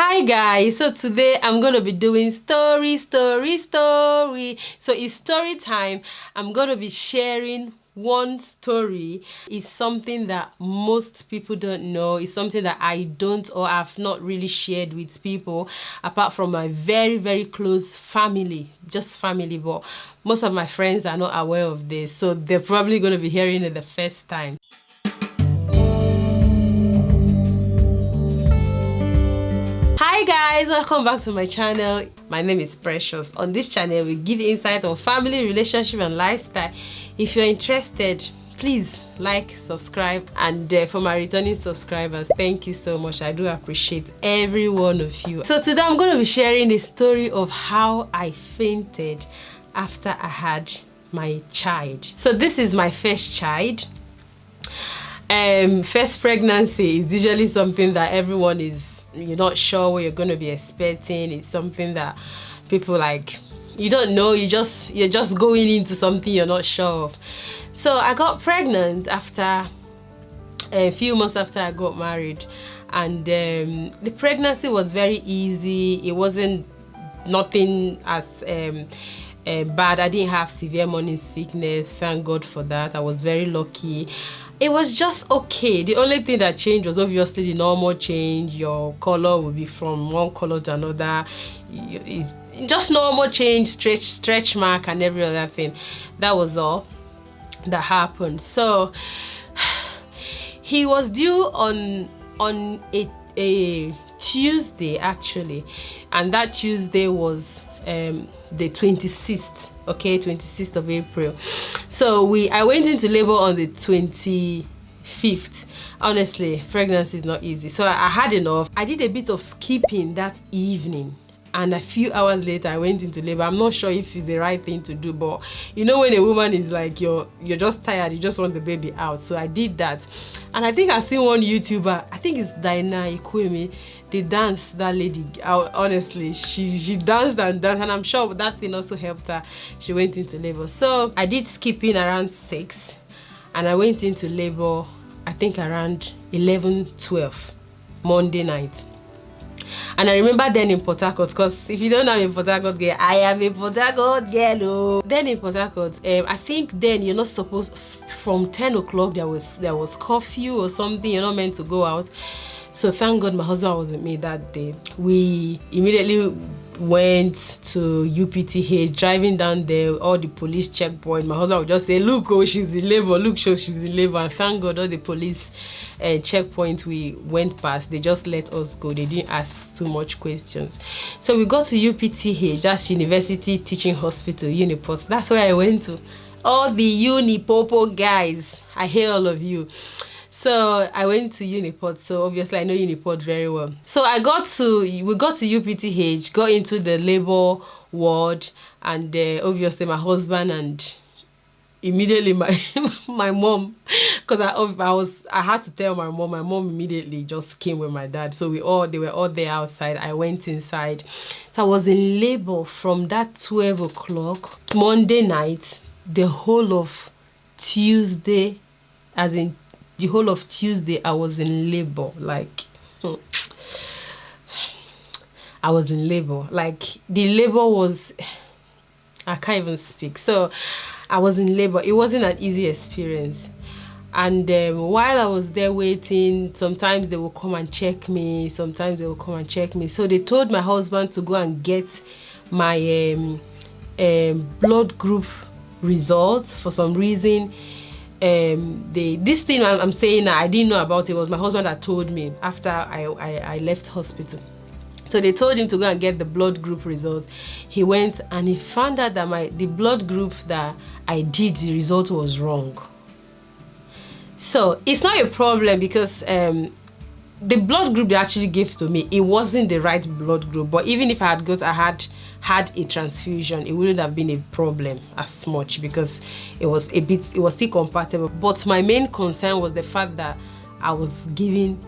Hi guys, so today I'm gonna be doing story. So it's story time. I'm gonna be sharing one story. It's something that most people don't know. It's something that I don't or have not really shared with people apart from my very close family, just family, but most of my friends are not aware of this, so they're probably gonna be hearing it the first time. Hi guys, welcome back to my channel. My name is Precious. On this channel we give insight on family, relationship and lifestyle. If you're interested, please like, subscribe, and for my returning subscribers, thank you so much. I do appreciate every one of you. So today I'm going to be sharing a story of how I fainted after I had my child. So this is my first child. First pregnancy is usually something that everyone you're not sure what you're going to be expecting. It's something that people you don't know, you're just going into something you're not sure of. So I got pregnant after a few months after I got married, and the pregnancy was very easy. It wasn't nothing as bad. I didn't have severe morning sickness, thank God for that. I was very lucky. It was just okay. The only thing that changed was obviously the normal change. Your color will be from one color to another. Just normal change, stretch mark and every other thing. That was all that happened. So he was due on a Tuesday actually, and that Tuesday was the 26th, okay, 26th of April. So I went into labor on the 25th. Honestly, pregnancy is not easy, so I had enough. I did a bit of skipping that evening, and a few hours later I went into labor. I'm not sure if it's the right thing to do, but you know when a woman is like you're just tired, you just want the baby out. So I did that, and I think I've seen one YouTuber, I think it's Diana Ikwemi, they danced, that lady. Honestly, she danced and I'm sure that thing also helped her. She went into labor. So I did skipping around 6, and I went into labor I think around 11-12 Monday night. And I remember then in Port Harcourt, because if you don't know I'm a Port Harcourt girl, I am a Port Harcourt girl. Oh. Then in Port Harcourt, I think then you're not supposed, from 10 o'clock there was curfew or something, you're not meant to go out. So thank God my husband was with me that day. We immediately went to UPTH, driving down there, all the police checkpoint. My husband would just say, look, oh, she's in labor, look, she's in labor. And thank God all the police checkpoint we went past, they just let us go. They didn't ask too much questions. So we got to UPTH, that's University Teaching Hospital, Uniport. That's where I went to. All the Unipopo guys, I hear all of you. So I went to Uniport, so obviously I know Uniport very well. So we got to UPTH, got into the labor ward, and obviously my husband and immediately my mom, because I had to tell my mom immediately just came with my dad. So they were all there outside. I went inside. So I was in labor from that 12 o'clock Monday night, the whole of Tuesday, as in the whole of Tuesday I was in labor. I was in labor. The labor was, I can't even speak. So I was in labor. It wasn't an easy experience. And while I was there waiting, sometimes they will come and check me. So they told my husband to go and get my blood group results. For some reason, this thing I'm saying now, I didn't know about it. It was my husband that told me after I left hospital. So they told him to go and get the blood group results. He went and he found out that the blood group that I did, the result was wrong. So it's not a problem because the blood group they actually gave to me, it wasn't the right blood group. But even if I had a transfusion, it wouldn't have been a problem as much because it was still compatible. But my main concern was the fact that I was given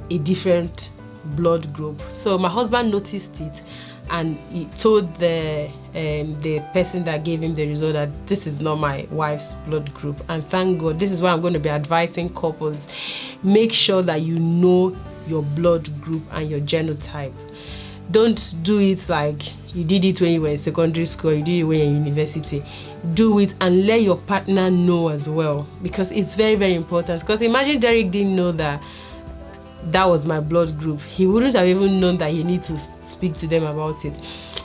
a different blood group. So my husband noticed it, and he told the person that gave him the result that this is not my wife's blood group. And thank God, this is why I'm going to be advising couples: make sure that you know your blood group and your genotype. Don't do it like you did it when you were in secondary school, you did it when you're in university. Do it and let your partner know as well, because it's very, very important. Because imagine Derrick didn't know that was my blood group. He wouldn't have even known that he need to speak to them about it.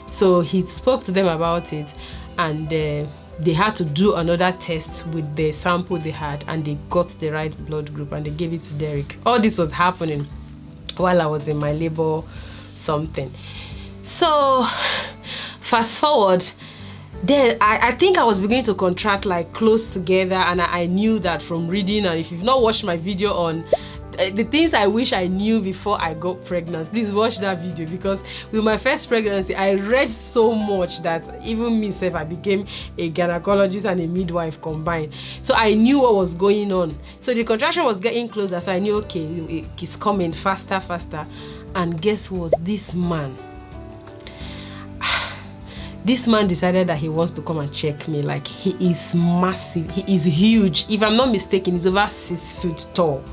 So he spoke to them about it, and they had to do another test with the sample they had, and they got the right blood group, and they gave it to Derrick. All this was happening while I was in my labor something. So fast forward, then I think I was beginning to contract like close together, and I knew that from reading. And if you've not watched my video on the things I wish I knew before I got pregnant, please watch that video, because with my first pregnancy I read so much that even myself, I became a gynecologist and a midwife combined. So I knew what was going on. So the contraction was getting closer, so I knew, okay, it's coming faster. And guess what? This man decided that he wants to come and check me. Like, he is massive, he is huge. If I'm not mistaken, he's over 6 feet tall.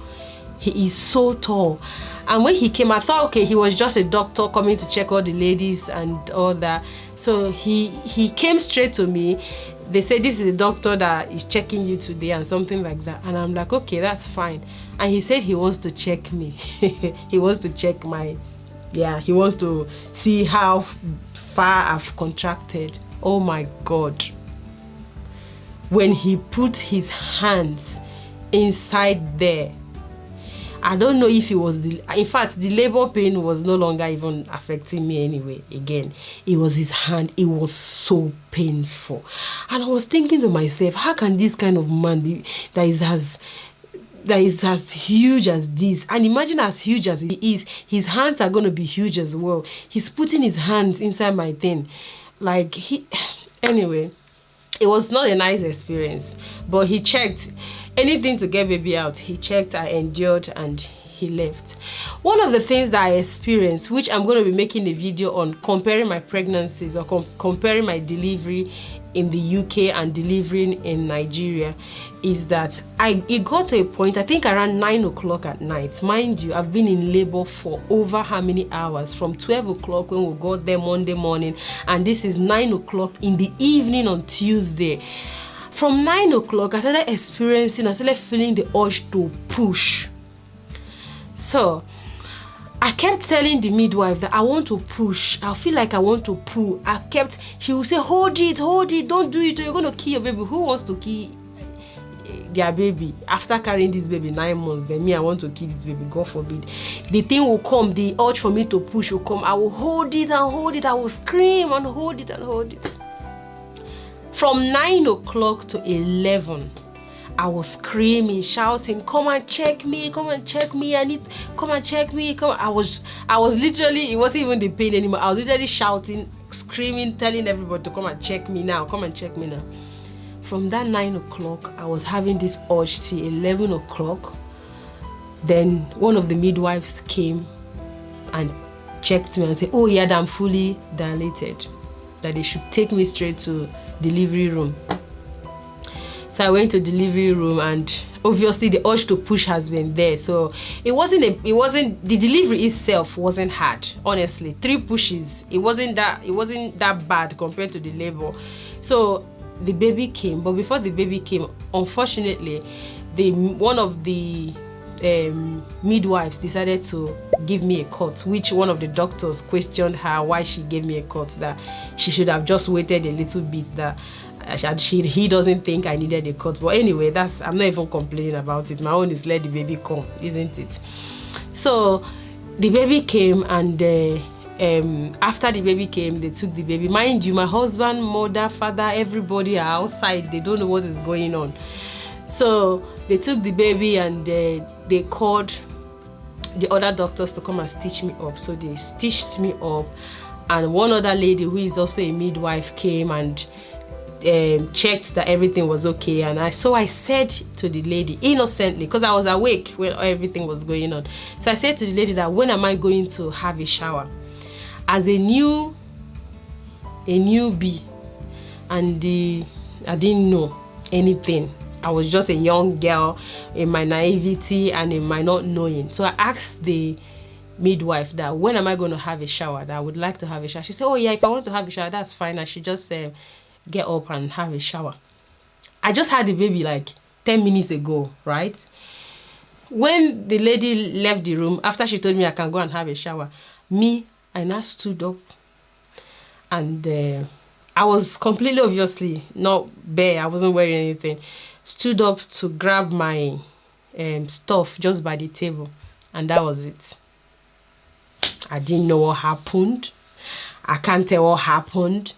He is so tall. And when he came, I thought, okay, he was just a doctor coming to check all the ladies and all that. So he came straight to me. They said, this is the doctor that is checking you today, and something like that. And I'm like, okay, that's fine. And he said he wants to check me. He wants to check he wants to see how far I've contracted. Oh my God. When he put his hands inside there, I don't know if it was in fact, the labor pain was no longer even affecting me anyway. Again, it was his hand. It was so painful. And I was thinking to myself, how can this kind of man be that is as huge as this? And imagine, as huge as he is, his hands are going to be huge as well. He's putting his hands inside my thing. Like, anyway, it was not a nice experience, but he checked. Anything to get baby out, he checked, I endured, and he left. One of the things that I experienced, which I'm going to be making a video on, comparing my pregnancies or comparing my delivery in the UK and delivering in Nigeria, is that it got to a point, I think around 9 o'clock at night. Mind you, I've been in labor for over how many hours? From 12 o'clock when we got there Monday morning, and this is 9 o'clock in the evening on Tuesday. From 9 o'clock, I started feeling the urge to push. So I kept telling the midwife that I want to push. I feel like I want to pull. She would say, hold it, don't do it, or you're going to kill your baby. Who wants to kill their baby after carrying this baby 9 months? Then me, I want to kill this baby, God forbid. The thing will come, the urge for me to push will come. I will hold it and hold it. I will scream and hold it and hold it. From 9 o'clock to 11, I was screaming, shouting, come and check me, come and check me, come and check me, come. I was literally, it wasn't even the pain anymore. I was literally shouting, screaming, telling everybody to come and check me now, come and check me now. From that 9 o'clock, I was having this urge till 11 o'clock. Then one of the midwives came and checked me and said, oh yeah, I'm fully dilated, that they should take me straight to delivery room. So I went to delivery room, and obviously the urge to push has been there. So the delivery itself wasn't hard, honestly. 3 pushes, it wasn't that bad compared to the labor. So the baby came, but before the baby came, unfortunately, one of the midwives decided to give me a cut, which one of the doctors questioned her why she gave me a cut, that she should have just waited a little bit, that he doesn't think I needed a cut. But anyway, I'm not even complaining about it. My own is let the baby come, isn't it? So the baby came, and after the baby came, they took the baby. Mind you, my husband, mother, father, everybody are outside. They don't know what is going on. So they took the baby, and they called the other doctors to come and stitch me up. So they stitched me up, and one other lady who is also a midwife came, and checked that everything was okay, and I said to the lady innocently, because I was awake when everything was going on. So I said to the lady that, when am I going to have a shower? As a newbie, and I didn't know anything. I was just a young girl in my naivety and in my not knowing. So I asked the midwife that, when am I going to have a shower? That I would like to have a shower. She said, oh yeah, if I want to have a shower, that's fine. I should just get up and have a shower. I just had the baby like 10 minutes ago, right? When the lady left the room, after she told me I can go and have a shower, I now stood up, and I was completely obviously not bare. I wasn't wearing anything. Stood up to grab my stuff just by the table, and that was it. I didn't know what happened. I can't tell what happened,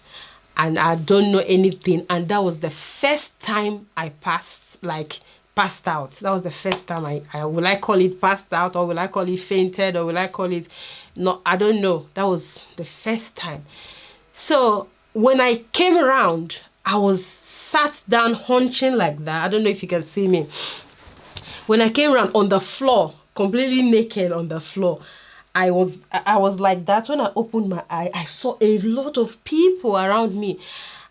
and I don't know anything. And that was the first time I passed out. That was the first time I will I call it passed out, or will I call it fainted, or will I call it no, I don't know. That was the first time. So when I came around, I was sat down hunching like that. I don't know if you can see me. When I came around on the floor, completely naked on the floor, I was like that. When I opened my eye, I saw a lot of people around me,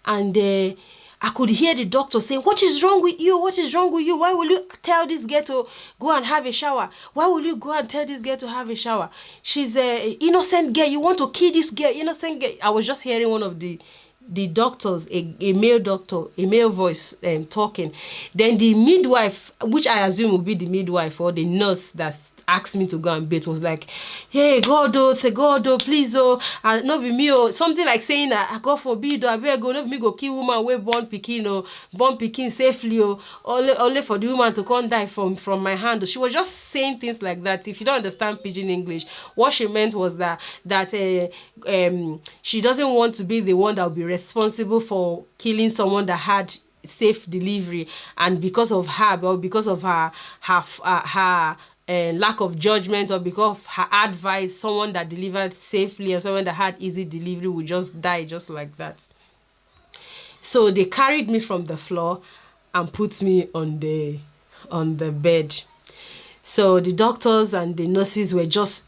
and I could hear the doctor saying, what is wrong with you? What is wrong with you? Why will you tell this girl to go and have a shower? Why will you go and tell this girl to have a shower? She's an innocent girl. You want to kill this girl, innocent girl. I was just hearing one of the doctors, a male doctor, a male voice talking. Then the midwife, which I assume would be the midwife or the nurse that asked me to go and bathe, was like, hey, God, oh, please, not be me, something like saying that, God forbid, I better go, not me go kill woman, we born pikin safely, only for the woman to come die from my hand. She was just saying things like that. If you don't understand pidgin English, what she meant was that she doesn't want to be the one that will be responsible for killing someone that had safe delivery, and because of her, or because of her lack of judgment, or because of her advice, someone that delivered safely or someone that had easy delivery would just die just like that. So they carried me from the floor and put me on the bed. So the doctors and the nurses were just,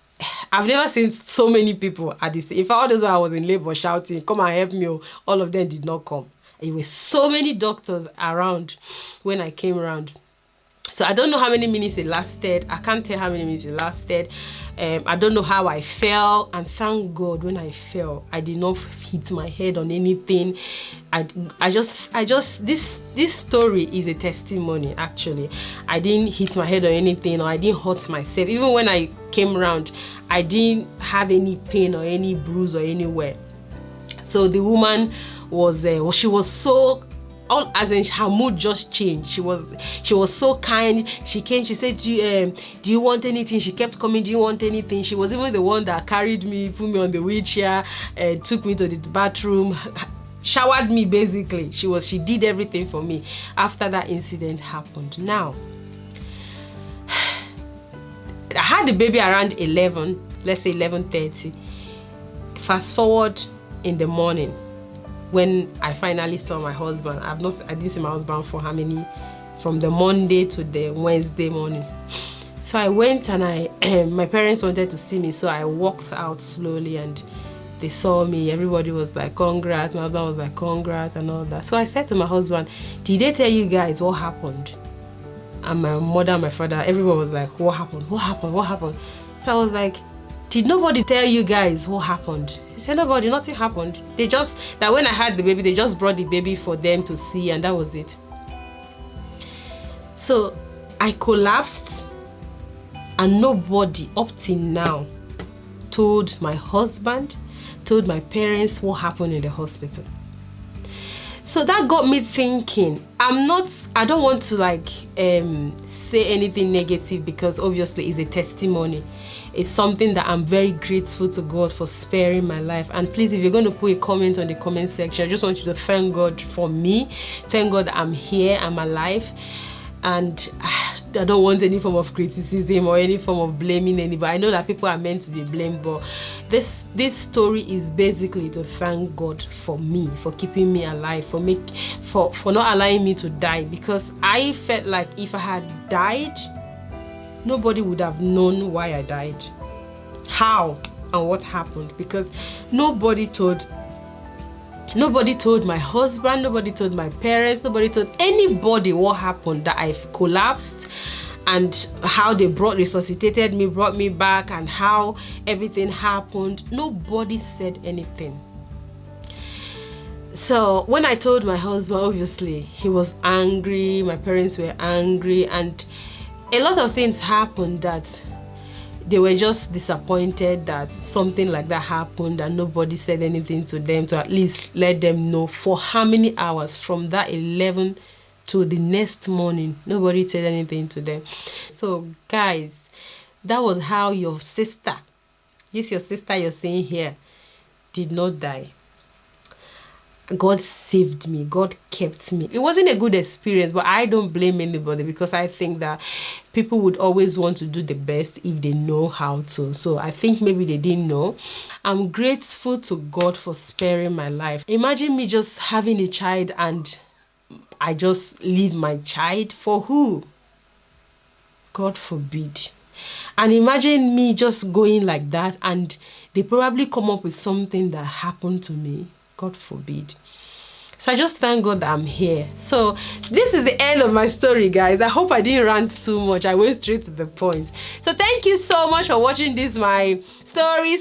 I've never seen so many people at this. If all those I was in labor shouting, come and help me, all of them did not come. There were so many doctors around when I came around. So I don't know how many minutes it lasted. I can't tell how many minutes it lasted. I don't know how I fell, and thank God when I fell, I did not hit my head on anything. This story is a testimony. Actually, I didn't hit my head on anything, or I didn't hurt myself. Even when I came around, I didn't have any pain or any bruise or anywhere. So the woman was she was so, all as in her mood just changed. She was so kind. She came, she said, do you want anything? She kept coming, do you want anything? She was even the one that carried me, put me on the wheelchair, took me to the bathroom, showered me basically. She did everything for me after that incident happened. Now, I had the baby around 11, let's say 11:30. Fast forward in the morning, when I finally saw my husband. I didn't see my husband for how many? From the Monday to the Wednesday morning. So I went, and my parents wanted to see me, so I walked out slowly, and they saw me. Everybody was like, congrats. My husband was like, congrats, and all that. So I said to my husband, did they tell you guys what happened? And my mother and my father, everyone was like, what happened? What happened? What happened? So I was like, did nobody tell you guys what happened? He said, nobody, nothing happened. That when I had the baby, they just brought the baby for them to see, and that was it. So I collapsed, and nobody up till now told my husband, told my parents what happened in the hospital. So that got me thinking. I don't want to say anything negative, because obviously it's a testimony. It's something that I'm very grateful to God for sparing my life. And please, if you're going to put a comment on the comment section, I just want you to thank God for me. Thank God that I'm here, I'm alive. and I don't want any form of criticism or any form of blaming anybody. I know that people are meant to be blamed, but this story is basically to thank God for me, for keeping me alive, for not allowing me to die, because I felt like if I had died, nobody would have known why I died, how and what happened, because nobody told my husband, nobody told my parents, nobody told anybody what happened, that I collapsed and how they resuscitated me, brought me back, and how everything happened. Nobody said anything. So when I told my husband, obviously he was angry, my parents were angry, and a lot of things happened that they were just disappointed that something like that happened and nobody said anything to them to at least let them know. For how many hours? From that 11 to the next morning, nobody said anything to them. So guys, that was how your sister, your sister you're seeing here, did not die. God saved me. God kept me. It wasn't a good experience, but I don't blame anybody, because I think that people would always want to do the best if they know how to. So I think maybe they didn't know. I'm grateful to God for sparing my life. Imagine me just having a child and I just leave my child. For who? God forbid. And imagine me just going like that and they probably come up with something that happened to me. God forbid. So I just thank God that I'm here. So this is the end of my story, guys. I hope I didn't rant too much. I went straight to the point. So thank you so much for watching this my story.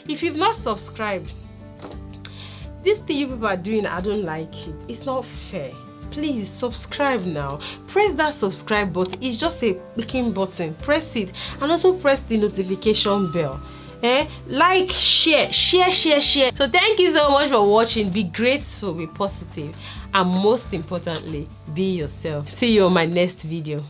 If you've not subscribed, this thing you people are doing, I don't like it. It's not fair. Please subscribe now. Press that subscribe button. It's just a clicking button. Press it, and also press the notification bell. Like, share. So thank you so much for watching. Be grateful, be positive, and most importantly, be yourself. See you on my next video.